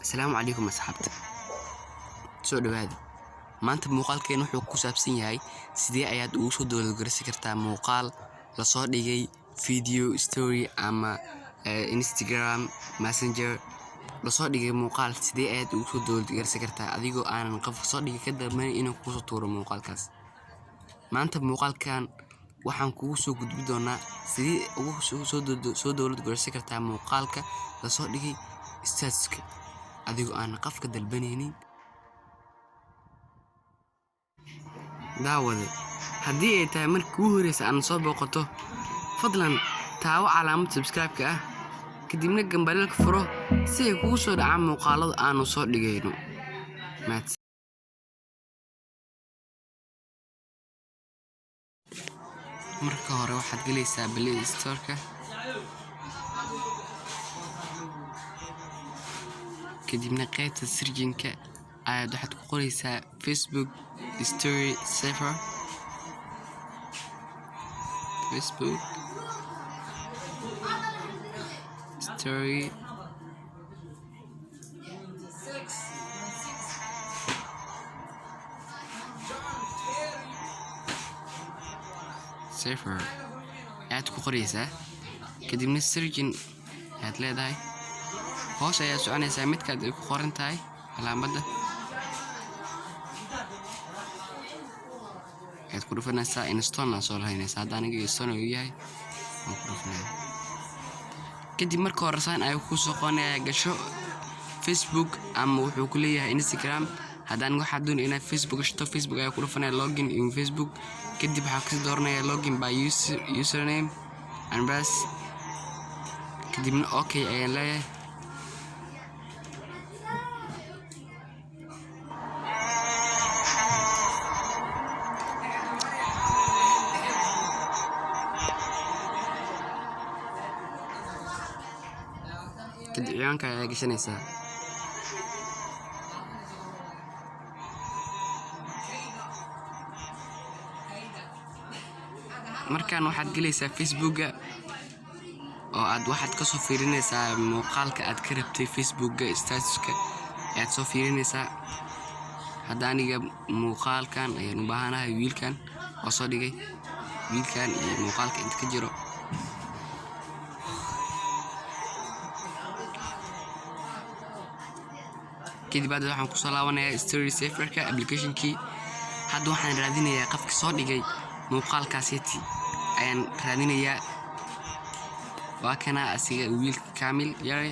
السلام عليكم أصحابتي soo dhawaada maanta muuqaalkeen wuxuu ku saabsan yahay sidee ayaad ugu soo download kartaa muuqaal la soo dhigay video story ama Instagram Messenger la soo dhigay muuqaal sidee ayaad ugu soo download kartaa adigoo aanan qof soo dhigay ka dambeyn inuu ku soo tuuro muuqaalkaas maanta muuqaalkan waxaan kugu soo gudbin doonaa sidee ugu soo download kartaa muuqaalka la soo dhigay statuska adigoo aan qof ka dalbanaynin daawade haddii ay tahay markii ugu horreysay aan soo booqato fadlan taawo calaamad subscribe-ka ah kadibna gambalelka furo si ay kugu soo dhacaan muuqaalada aanu soo dhigayno marka hore waxaad gelaysaa Play Store-ka kadibna qaybta searching-ka ayaad waxaad ku qoraysaa Facebook Story Saver Facebook Story Saver ayaad ku qoraysaa kadibna searching ayaad leedahay hoos ayaa soconaysaa midkaad ay ku qoran tahay calaamadda ayaad ku dhufanaysaa install soo lahaynaysaa hadda aniga install uu yahay waan ku dhufanaya kadib marka hore saan ay ku soo qoonaya gasho Facebook ama wuxuu ku leeyahay Instagram haddaan waxaad doonaysaa inaad Facebook gashto Facebook ayaa ku dhufanaya login in Facebook kadib waxaad ka dooranaya login by username and password kadibna okay ayaan leeyahay kadib ciwaanka ayaa gashanaysaa markaan waxaad gelaysaa Facebooka oo aad waxaad ka soo fiirinaysaa muuqaalka aad ka rabtay Facebooka statuska aad soo fiirinaysaa hadda aniga muuqaalkan ayaan u baahanahay wiilkan oo soo dhigay wiilkan iyo muuqaalka inta ka jiro kadib waxaan ku soo laabanayaa Story Saver-ka application-kii hadda waxaan raadinayaa qofka soo dhigay muuqaalkaasiti ayaan raadinayaa waa kana asiga wiilka Kamil yare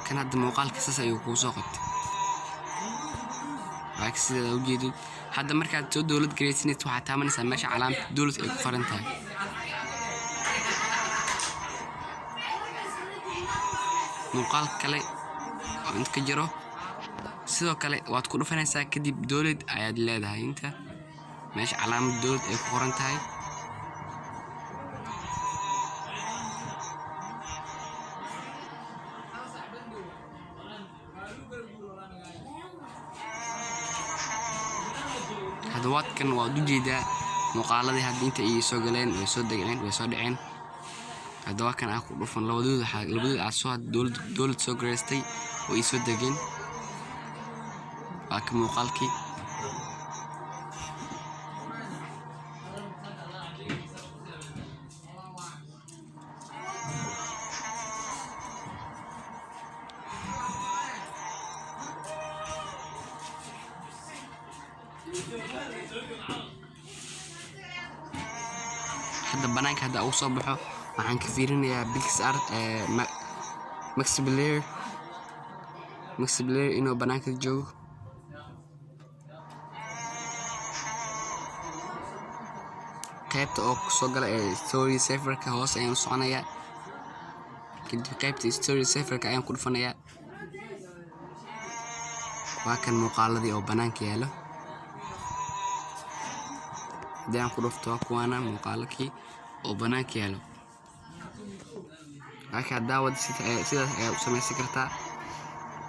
kana hadda muuqaalka saas ayuu ku soo qabtay waa sida u jeedid hadda markaad soo download gareysanaysid waxaad taabanaysaa meesha calaamada download ay ku qoran tahay muuqaal kale oo inta ka jiro sidoo kale waad ku dhufanaysaa kadib download ayaad leedahay inta meesha calaamad download ay ku qoran tahay hadda waadkan waad u jeedaa muuqaaladii hadda inta ay soo galeen way soo dhaceen hadda waa kan ku dhufan labadooda aad soo dowlad soo gareystay oo ay soo degeen waa ka muuqaalkii hadda banaanka hadda uu soo baxo waxaan ka fiirinayaa Pixar Max Blair inuu banaanka joogo qaybta oo soo gala Story Saver-ka hoos ayaan soconayaa kadib qaybta Story Saver-ka ayaan ku dhufanayaa waa kan muuqaaladii oo banaanka yaalo hadaan ku dhufto kuwana muuqaalkii oo banaanka yaalo halka daawad sidaas ayaa u samaysan kartaa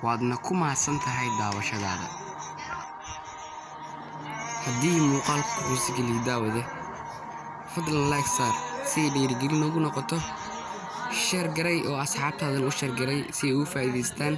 waadna ku mahadsan tahay daawashadaada haddii muuqaalku xiiso geliyo daawade fadlan like saar si dhiirigelin ugu noqoto share garay oo asxaabtaada u share garay si ay ugu faa'iidaystaan